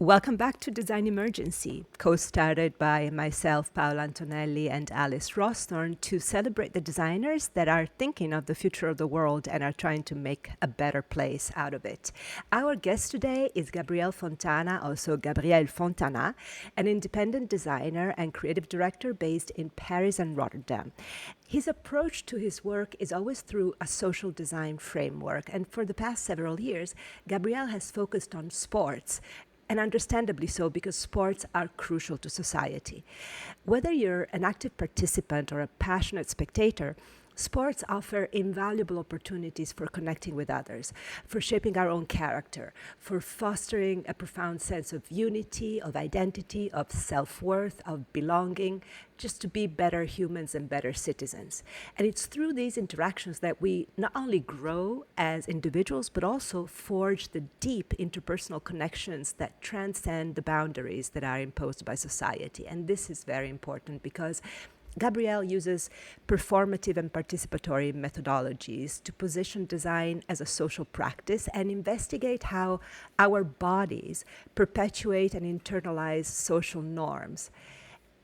Welcome back to Design Emergency, co-started by myself, Paola Antonelli, and Alice Rosthorn to celebrate the designers that are thinking of the future of the world and are trying to make a better place out of it. Our guest today is Gabriel Fontana, also Gabriel Fontana, an independent designer and creative director based in Paris and Rotterdam. His approach to his work is always through a social design framework, and for the past several years, Gabriel has focused on sports, and understandably so, because sports are crucial to society. Whether you're an active participant or a passionate spectator, sports offer invaluable opportunities for connecting with others, for shaping our own character, for fostering a profound sense of unity, of identity, of self-worth, of belonging, just to be better humans and better citizens. And it's through these interactions that we not only grow as individuals, but also forge the deep interpersonal connections that transcend the boundaries that are imposed by society. And this is very important because Gabriel uses performative and participatory methodologies to position design as a social practice and investigate how our bodies perpetuate and internalize social norms.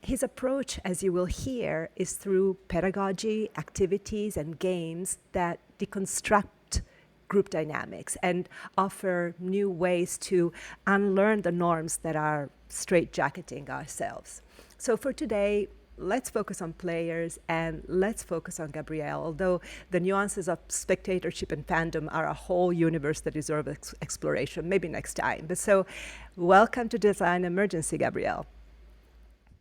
His approach, as you will hear, is through pedagogy, activities, and games that deconstruct group dynamics and offer new ways to unlearn the norms that are straitjacketing ourselves. So for today, let's focus on players and let's focus on Gabriel, although the nuances of spectatorship and fandom are a whole universe that deserves exploration, maybe next time. But so, welcome to Design Emergency, Gabriel.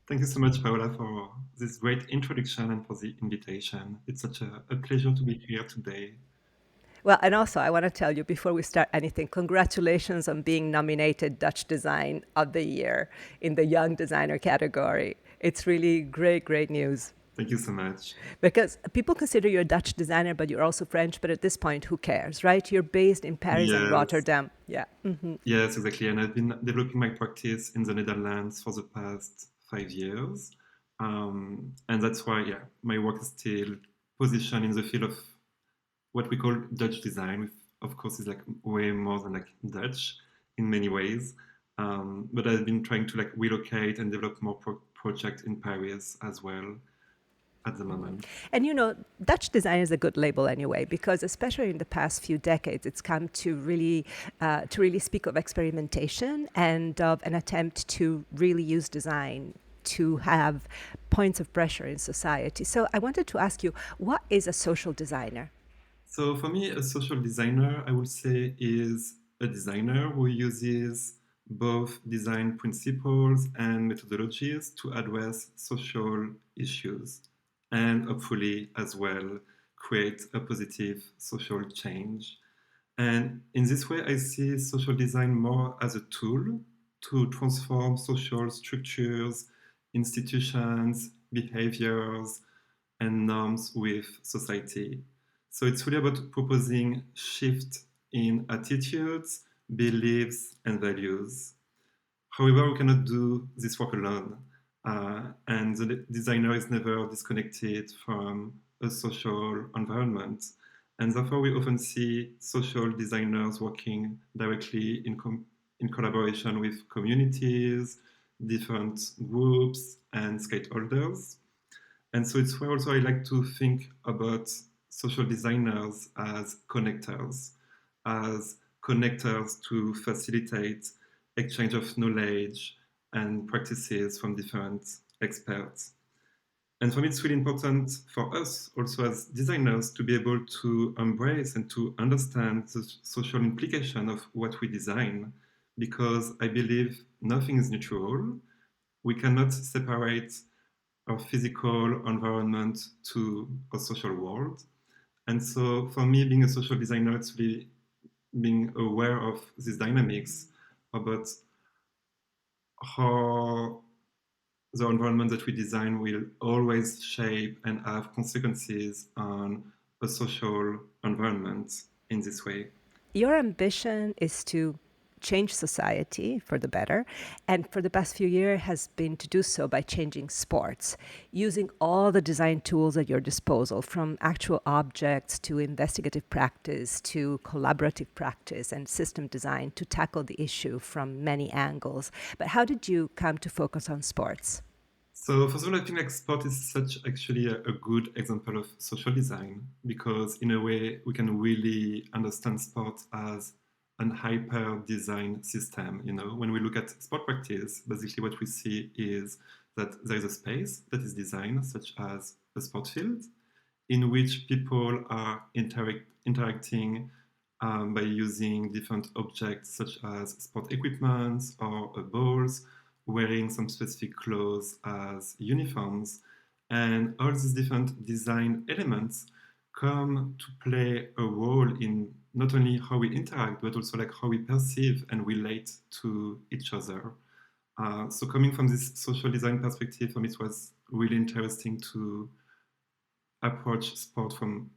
Thank you so much, Paola, for this great introduction and for the invitation. It's such a pleasure to be here today. Well, and also, I want to tell you before we start anything, congratulations on being nominated Dutch Design of the Year in the Young Designer category. It's really great, great news. Thank you so much. Because people consider you a Dutch designer, but you're also French. But at this point, who cares, right? You're based in Paris and Yes, Rotterdam. Yeah. Mm-hmm. yes, exactly. And I've been developing my practice in the Netherlands for the past 5 years. And that's why, yeah, my work is still positioned in the field of what we call Dutch design, which of course is like way more than like Dutch in many ways. But I've been trying to like relocate and develop more projects in Paris as well at the moment. And you know, Dutch design is a good label anyway, because especially in the past few decades, it's come to really speak of experimentation and of an attempt to really use design to have points of pressure in society. So I wanted to ask you, what is a social designer? So for me, a social designer, I would say, is a designer who uses both design principles and methodologies to address social issues and hopefully as well create a positive social change. And in this way, I see social design more as a tool to transform social structures, institutions, behaviors, and norms with society. So it's really about proposing shift in attitudes, beliefs, and values. However, we cannot do this work alone, and the designer is never disconnected from a social environment. And therefore, we often see social designers working directly in collaboration with communities, different groups, and stakeholders. And so it's where also I like to think about social designers as connectors to facilitate exchange of knowledge and practices from different experts. And for me, it's really important for us also as designers to be able to embrace and to understand the social implication of what we design, because I believe nothing is neutral. We cannot separate our physical environment to a social world. And so for me, being a social designer, it's really being aware of these dynamics about how the environment that we design will always shape and have consequences on a social environment in this way. Your ambition is to change society for the better, and for the past few years has been to do so by changing sports, using all the design tools at your disposal, from actual objects to investigative practice to collaborative practice and system design to tackle the issue from many angles. But how did you come to focus on sports? So first of all, I think like sport is such actually a good example of social design because in a way we can really understand sport as an hyper design system. You know, when we look at sport practice, basically what we see is that there is a space that is designed, such as a sport field, in which people are interacting by using different objects such as sport equipment or balls, wearing some specific clothes as uniforms. And all these different design elements come to play a role in not only how we interact, but also like how we perceive and relate to each other. So coming from this social design perspective, for me, it was really interesting to approach sport from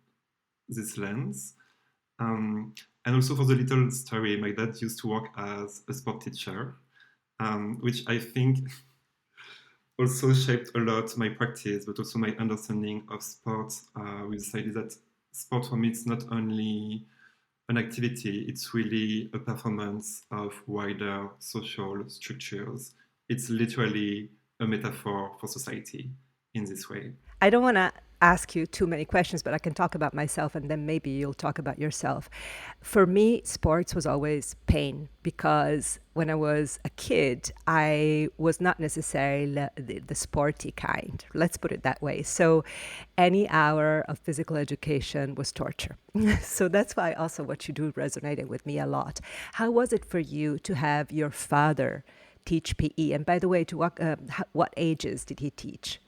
this lens. And also for the little story, my dad used to work as a sport teacher, which I think also shaped a lot my practice, but also my understanding of sport. We decided that sport for me is not only an activity, it's really a performance of wider social structures. It's literally a metaphor for society in this way. I don't want to ask you too many questions, but I can talk about myself and then maybe you'll talk about yourself. For me, sports was always pain because when I was a kid, I was not necessarily the sporty kind. Let's put it that way. So any hour of physical education was torture. So that's why also what you do resonated with me a lot. How was it for you to have your father teach PE? And by the way, to what ages did he teach?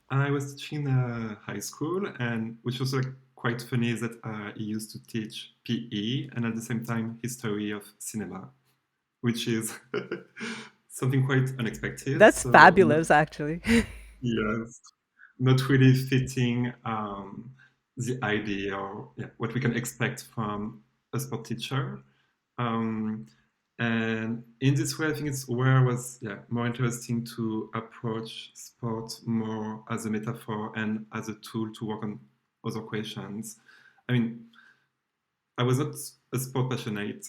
I was teaching high school, and which was like quite funny is that he used to teach PE and at the same time history of cinema, which is something quite unexpected. That's So not, fabulous, actually. yes, not really fitting the idea or yeah, what we can expect from a sport teacher. Um, and in this way, I think it's where I was yeah, more interesting to approach sport more as a metaphor and as a tool to work on other questions. I mean, I was not a sport passionate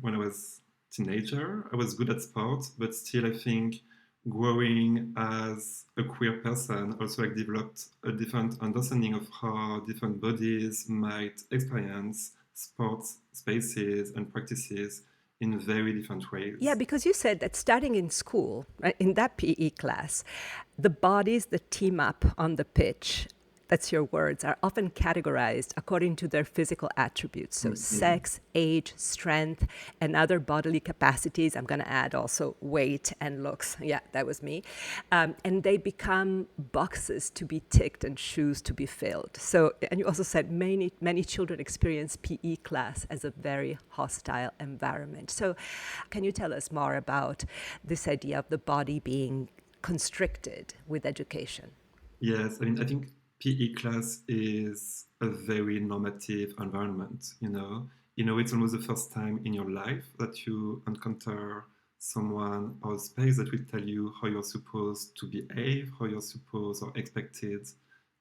when I was teenager. I was good at sport, but still, I think growing as a queer person also like developed a different understanding of how different bodies might experience sports spaces and practices in very different Yeah, ways. because you said that starting in school, right, in that PE class, the bodies that team up on the pitch, that's your words, are often categorized according to their physical attributes. So, Mhm. sex, age, strength, and other bodily capacities. I'm going to add also weight and looks. Yeah, that was me. And they become boxes to be ticked and shoes to be filled. So, and you also said many children experience PE class as a very hostile environment. So, can you tell us more about this idea of the body being constricted with education? Yes, I mean, I think PE class is a very normative environment, you know. You know, it's almost the first time in your life that you encounter someone or a space that will tell you how you're supposed to behave, how you're supposed or expected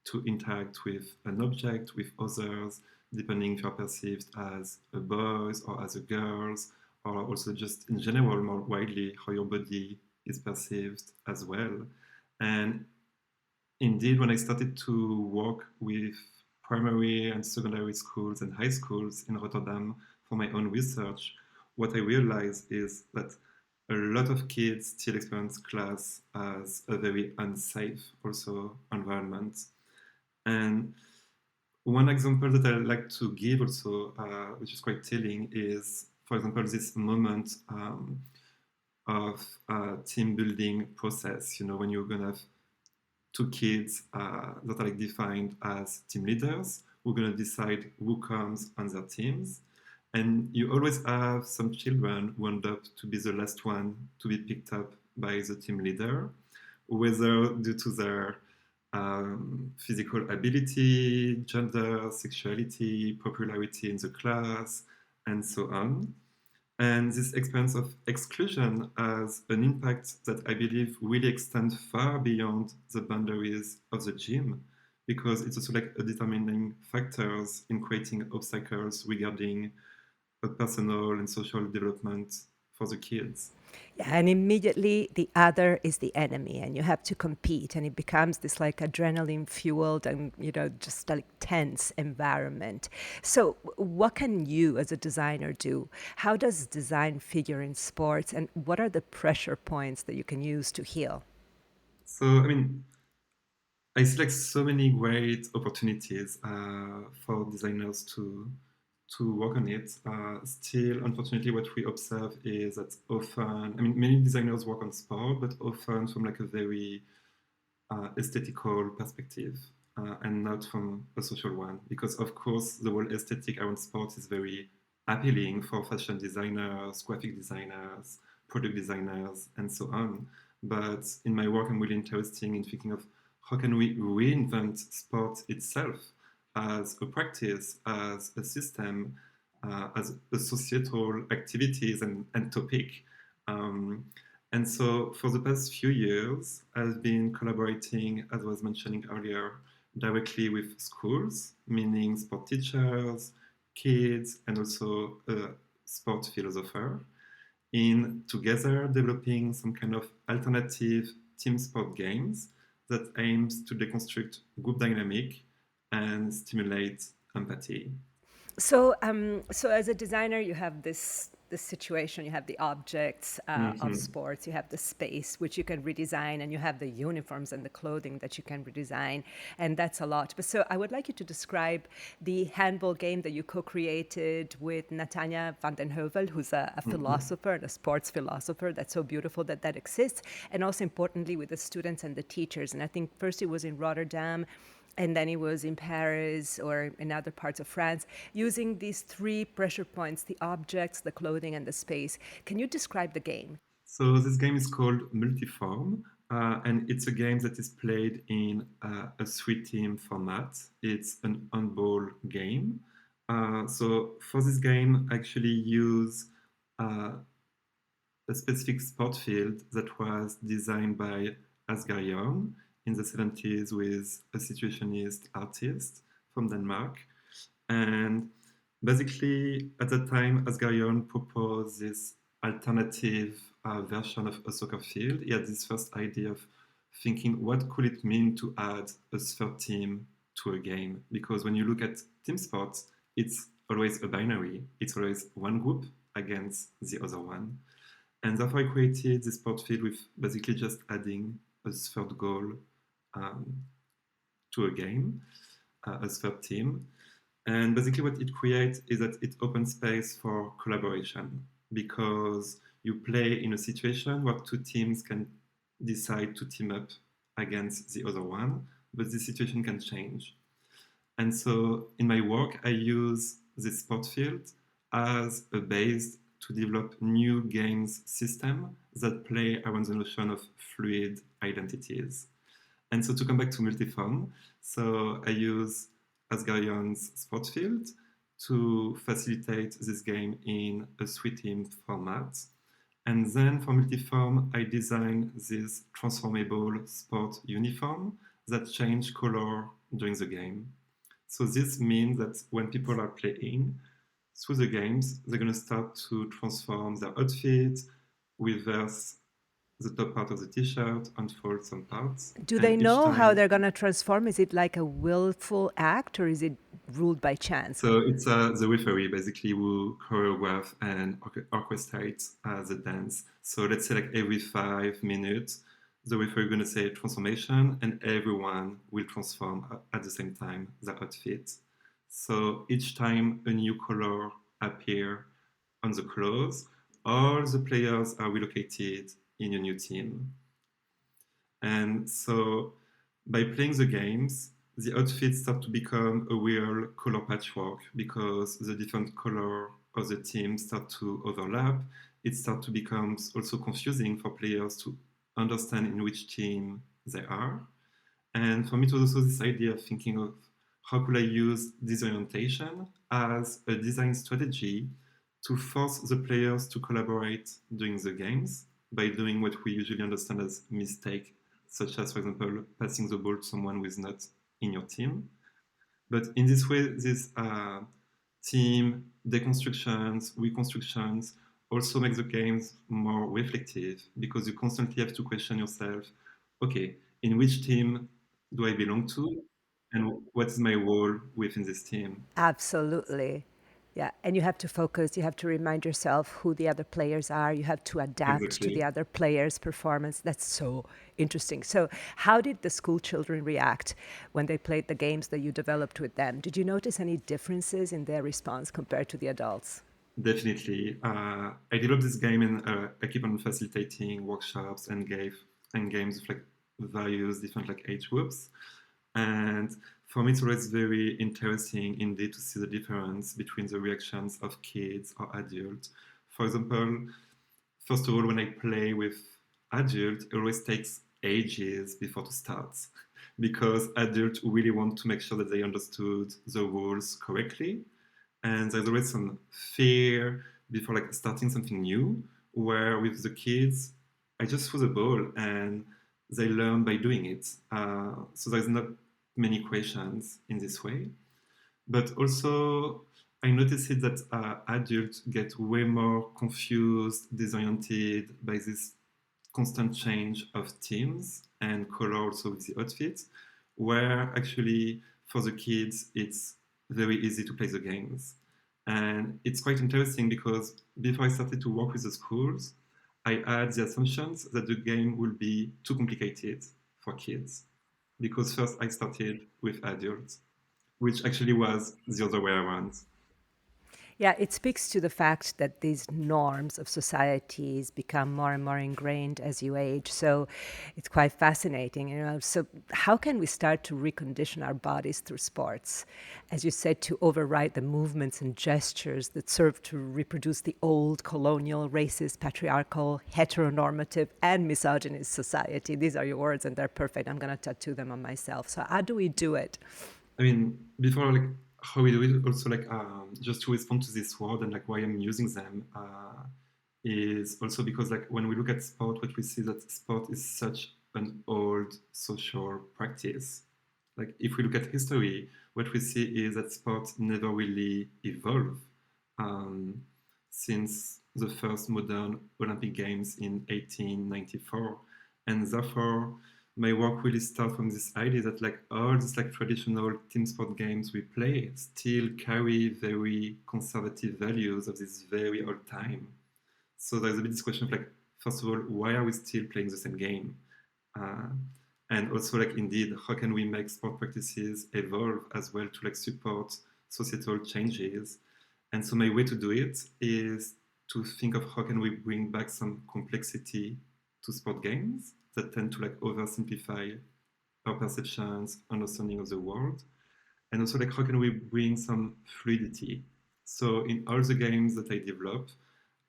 to interact with an object, with others, depending if you're perceived as a boy or as a girl, or also just in general, more widely, how your body is perceived as well. And indeed, when I started to work with primary and secondary schools and high schools in Rotterdam for my own research, what I realized is that a lot of kids still experience class as a very unsafe also environment. And one example that I like to give also, which is quite telling, is, for example, this moment of team building process. You know, when you're gonna have two kids that are like defined as team leaders who are going to decide who comes on their teams. And you always have some children who end up to be the last one to be picked up by the team leader, whether due to their physical ability, gender, sexuality, popularity in the class, and so on. And this experience of exclusion has an impact that I believe really extends far beyond the boundaries of the gym, because it's also like a determining factors in creating obstacles regarding a personal and social development for the kids. Yeah, and immediately the other is the enemy, and you have to compete, and it becomes this like adrenaline fueled and just like tense environment. So, what can you as a designer do? How does design figure in sports, and what are the pressure points that you can use to heal? So, I mean, I see like so many great opportunities for designers to work on it. Still, unfortunately, what we observe is that often, I mean, many designers work on sport, but often from like a very aesthetical perspective and not from a social one. Because of course, the whole aesthetic around sports is very appealing for fashion designers, graphic designers, product designers, and so on. But in my work, I'm really interested in thinking of how can we reinvent sport itself as a practice, as a system, as a societal activities and topic. Um, and so for the past few years, I've been collaborating, as I was mentioning earlier, directly with schools, meaning sport teachers, kids, and also a sport philosopher, in together developing some kind of alternative team sport games that aims to deconstruct group dynamic and stimulate empathy. So as a designer, you have this situation. You have the objects of Mm-hmm. sports. You have the space which you can redesign, and you have the uniforms and the clothing that you can redesign, and that's a lot. But so I would like you to describe the handball game that you co-created with Natanja van den Heuvel, who's a Mm-hmm. philosopher and a sports philosopher. That's so beautiful that that exists, and also importantly with the students and the teachers. And I think first it was in Rotterdam, and then he was in Paris or in other parts of France, using these three pressure points: the objects, the clothing, and the space. Can you describe the game? So this game is called Multiform, and it's a game that is played in a three-team format. It's an handball game. So for this game, I actually use uh, a specific sport field that was designed by Asger Jorn in the 70s with a situationist artist from Denmark. And basically, at the time, Asger Jorn proposed this alternative version of a soccer field. He had this first idea of thinking what could it mean to add a third team to a game? Because when you look at team sports, it's always a binary. It's always one group against the other one. And therefore, I created this sport field with basically just adding a third goal um, to a game, a third team. And basically, what it creates is that it opens space for collaboration, because you play in a situation where two teams can decide to team up against the other one, but the situation can change. And so in my work, I use this sport field as a base to develop new games system that play around the notion of fluid identities. And so to come back to multiform, so I use Asgarion's sport field to facilitate this game in a three-team format. And then for multiform, I design this transformable sport uniform that change color during the game. So this means that when people are playing through the games, they're going to start to transform their outfit, reverse the top part of the t-shirt, unfold some parts, Do they and each know how time. they're going to transform? Is it like a willful act, or is it ruled by chance? So it's the referee basically who choreograph and orchestrates the dance. So let's say like every 5 minutes, the referee is going to say transformation, and everyone will transform at the same time their outfit. So each time a new color appear on the clothes, all the players are relocated in a new team. And so by playing the games, the outfits start to become a real color patchwork, because the different color of the team start to overlap. It starts to become also confusing for players to understand in which team they are. And for me, it was also this idea of thinking of how could I use disorientation as a design strategy to force the players to collaborate during the games by doing what we usually understand as mistake, such as, for example, passing the ball to someone who is not in your team. But in this way, these team deconstructions, reconstructions also make the games more reflective because you constantly have to question yourself, okay, in which team do I belong to? And what is my role within this team? Absolutely. Yeah, and you have to focus, you have to remind yourself who the other players are, you have to adapt to Exactly. the other players' performance. That's so interesting. So, how did the school children react when they played the games that you developed with them? Did you notice any differences in their response compared to the adults? Definitely. I developed this game and I keep on facilitating workshops and games with like various different like age groups. And for me, it's always very interesting indeed to see the difference between the reactions of kids or adults. For example, first of all, when I play with adults, it always takes ages before to start because adults really want to make sure that they understood the rules correctly, and there's always some fear before like starting something new. Where with the kids, I just throw the ball and they learn by doing it. So there's not many questions in this way. But also, I noticed it that adults get way more confused, disoriented by this constant change of themes and color also with the outfits, where actually for the kids it's very easy to play the games. And it's quite interesting because before I started to work with the schools, I had the assumptions that the game will be too complicated for kids. Because first I started with adults, which actually was the other way around. Yeah, it speaks to the fact that these norms of societies become more and more ingrained as you age. So it's quite fascinating, you know. So how can we start to recondition our bodies through sports? As you said, to override the movements and gestures that serve to reproduce the old colonial, racist, patriarchal, heteronormative, and misogynist society. These are your words and they're perfect. I'm going to tattoo them on myself. So how do we do it? I mean, before like how we do it, also like just to respond to this word and like why I'm using them is also because like when we look at sport, what we see that sport is such an old social practice. Like if we look at history, what we see is that sport never really evolved um, since the first modern Olympic Games in 1894, and therefore my work really starts from this idea that like all these like traditional team sport games we play still carry very conservative values of this very old time. So there's a bit this question of like, first of all, why are we still playing the same game? Uh, and also like indeed, how can we make sport practices evolve as well to like support societal changes? And so my way to do it is to think of how can we bring back some complexity to sport games that tend to like oversimplify our perceptions, understanding of the world, and also like how can we bring some fluidity. So in all the games that I develop,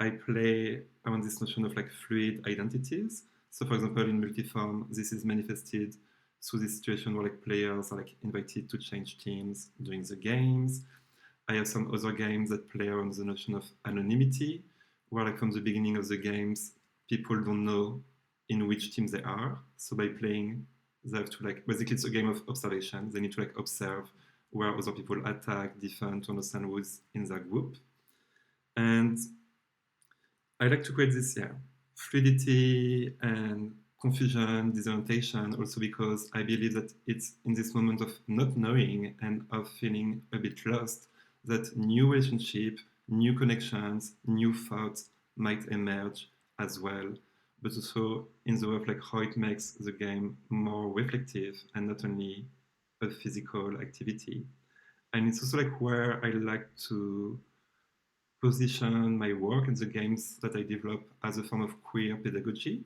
I play around this notion of like fluid identities. So for example, in multiform, this is manifested through this situation where like players are like invited to change teams during the games. I have some other games that play on the notion of anonymity, where like from the beginning of the games, people don't know in which team they are. So by playing, they have to like basically it's a game of observation. They need to like observe where other people attack, defend to understand who's in their group. And I like to create this fluidity and confusion, disorientation, also because I believe that it's in this moment of not knowing and of feeling a bit lost that new relationship, new connections, new thoughts might emerge as well. But also in the way of like how it makes the game more reflective and not only a physical activity. And it's also like where I like to position my work and the games that I develop as a form of queer pedagogy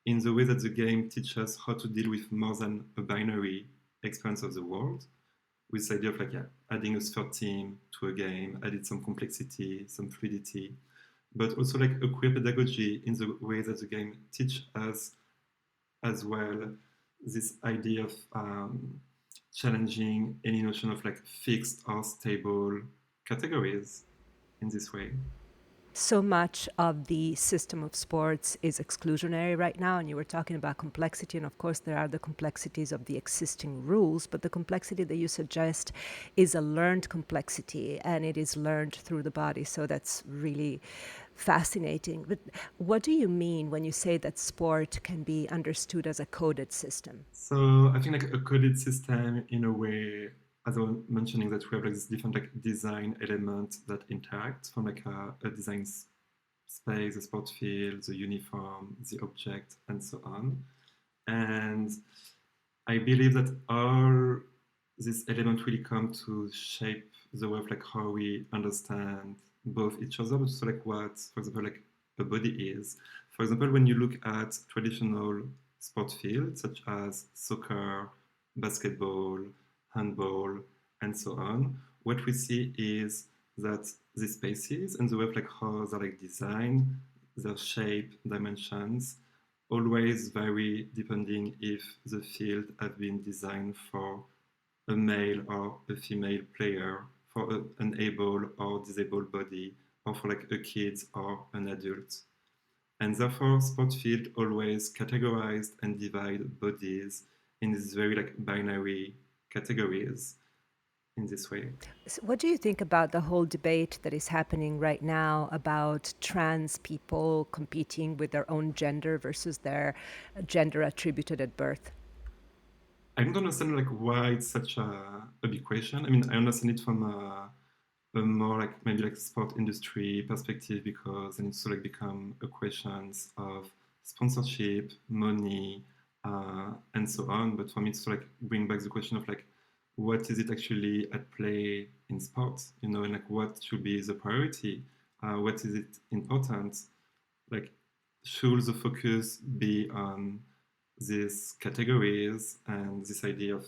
in the way that the game teaches us how to deal with more than a binary experience of the world, with the idea of like adding a third team to a game, added some complexity, some fluidity, but also like a queer pedagogy in the way that the game teach us as well this idea of challenging any notion of like fixed or stable categories in this way. So much of the system of sports is exclusionary right now, and you were talking about complexity, and of course there are the complexities of the existing rules, but the complexity that you suggest is a learned complexity, and it is learned through the body, so that's really fascinating. But what do you mean when you say that sport can be understood as a coded system? So I think like a coded system in a way, as I was mentioning, that we have like this different like design elements that interact from like a design space, the sport field, the uniform, the object, and so on. And I believe that all these elements really come to shape the way of like how we understand both each other, but also like what, for example, like a body is. For example, when you look at traditional sport fields such as soccer, basketball, handball, and so on, what we see is that these spaces and the way of like how they're like designed, their shape, dimensions, always vary depending if the field has been designed for a male or a female player, for an able or disabled body, or for like a kid or an adult. And therefore, sport field always categorized and divide bodies in these very like binary categories in this way. So what do you think about the whole debate that is happening right now about trans people competing with their own gender versus their gender attributed at birth? I don't understand like why it's such a big question. I mean, I understand it from a more like maybe like sport industry perspective because then it's like become a questions of sponsorship, money, and so on. But for me, it's to like bring back the question of like what is it actually at play in sports, you know, and like what should be the priority, what is it important, like should the focus be on these categories and this idea of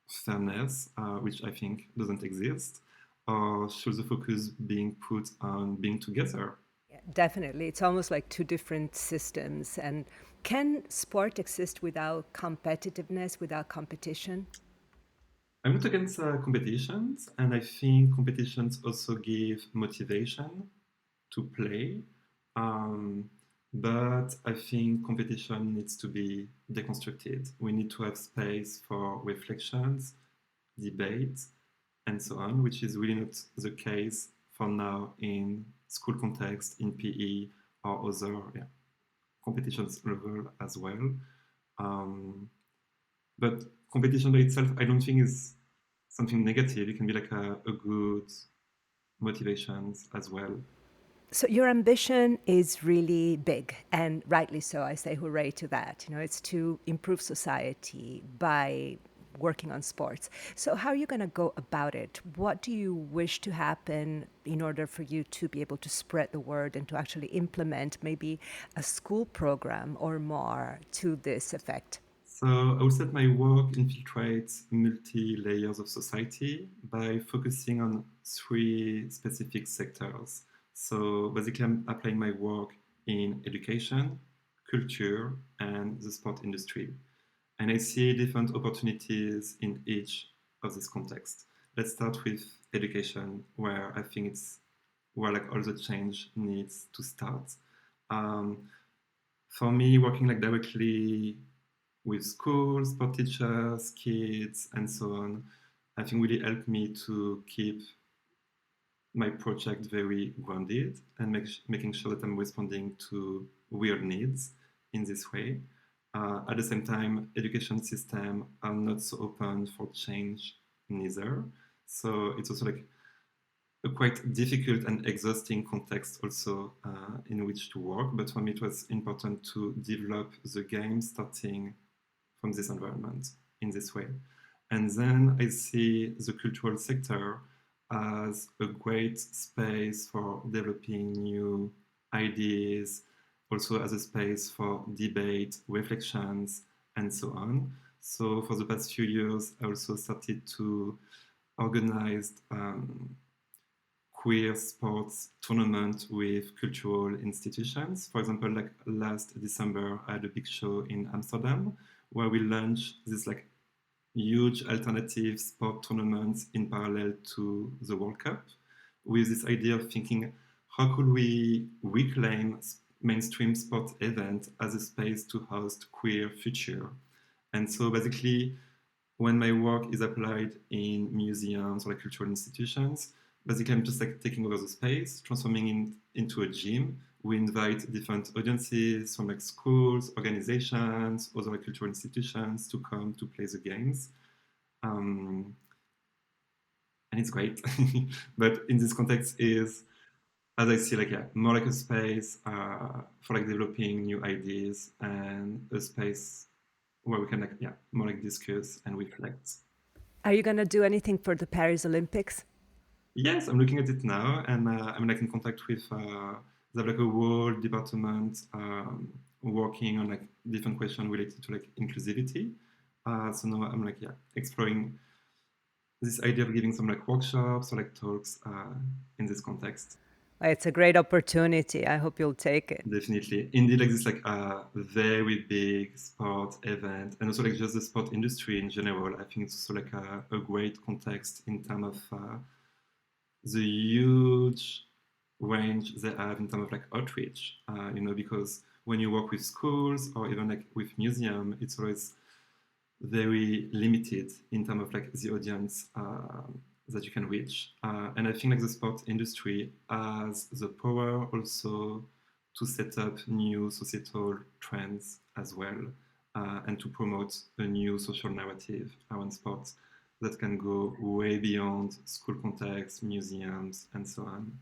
fairness, which I think doesn't exist, or should the focus being put on being together? Yeah, definitely. It's almost like two different systems. And can sport exist without competitiveness, without competition? I'm not against competitions, and I think competitions also give motivation to play. Um, but I think competition needs to be deconstructed. We need to have space for reflections, debate, and so on, which is really not the case for now in school context, in PE, or other competitions level as well. Um, but competition by itself, I don't think is something negative. It can be like a good motivations as well. So your ambition is really big, and rightly so. I say hooray to that. You know, it's to improve society by working on sports. So how are you going to go about it? What do you wish to happen in order for you to be able to spread the word and to actually implement maybe a school program or more to this effect? So I would say that my work infiltrates multi layers of society by focusing on three specific sectors. So basically, I'm applying my work in education, culture, and the sport industry. And I see different opportunities in each of these contexts. Let's start with education, where I think it's where like all the change needs to start. Um, for me, working like directly with schools, sport teachers, kids, and so on, I think really helped me to keep my project very grounded and making sure that I'm responding to real needs in this way. At the same time, education system are not so open for change neither. So it's also like a quite difficult and exhausting context also in which to work. But for me, it was important to develop the game starting from this environment in this way. And then I see the cultural sector as a great space for developing new ideas, also as a space for debate, reflections, and so on. So for the past few years, I also started to organize queer sports tournament with cultural institutions. For example, like last December, I had a big show in Amsterdam where we launched this like huge alternative sport tournaments in parallel to the World Cup with this idea of thinking how could we reclaim mainstream sport event as a space to host queer future? And so basically, when my work is applied in museums or like cultural institutions, basically I'm just like taking over the space, transforming it into a gym. We invite different audiences from like schools, organizations, other like cultural institutions to come to play the games. Um, and it's great. But in this context is, as I see, like, yeah, more like a space for like developing new ideas and a space where we can like, yeah, more like discuss and reflect. Are you going to do anything for the Paris Olympics? Yes, I'm looking at it now, and I'm like in contact with they have like a whole department working on like different questions related to like inclusivity. So now I'm like, yeah, exploring this idea of giving some like workshops or like talks in this context. It's a great opportunity. I hope you'll take it. Definitely, indeed, like this like very big sport event, and also like just the sport industry in general. I think it's also like a great context in terms of the huge range they have in terms of like outreach. Because when you work with schools or even like with museum, it's always very limited in terms of like the audience that you can reach. And I think like the sport industry has the power also to set up new societal trends as well, and to promote a new social narrative around sports that can go way beyond school context, museums, and so on.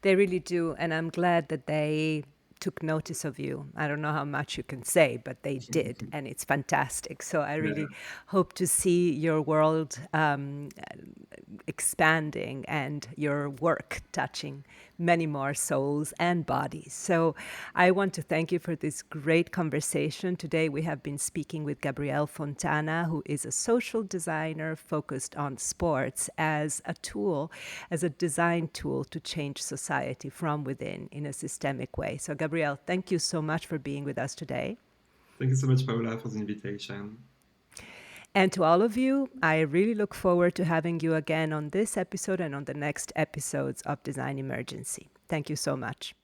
They really do. And I'm glad that they took notice of you. I don't know how much you can say, but they did. And it's fantastic. So I Yeah, really hope to see your world expanding and your work touching many more souls and bodies. So I want to thank you for this great conversation. Today we have been speaking with Gabriel Fontana, who is a social designer focused on sports as a tool, as a design tool to change society from within in a systemic way. So Gabriel, thank you so much for being with us today. thank you so much, Paola, for the invitation. And to all of you, I really look forward to having you again on this episode and on the next episodes of Design Emergency. Thank you so much.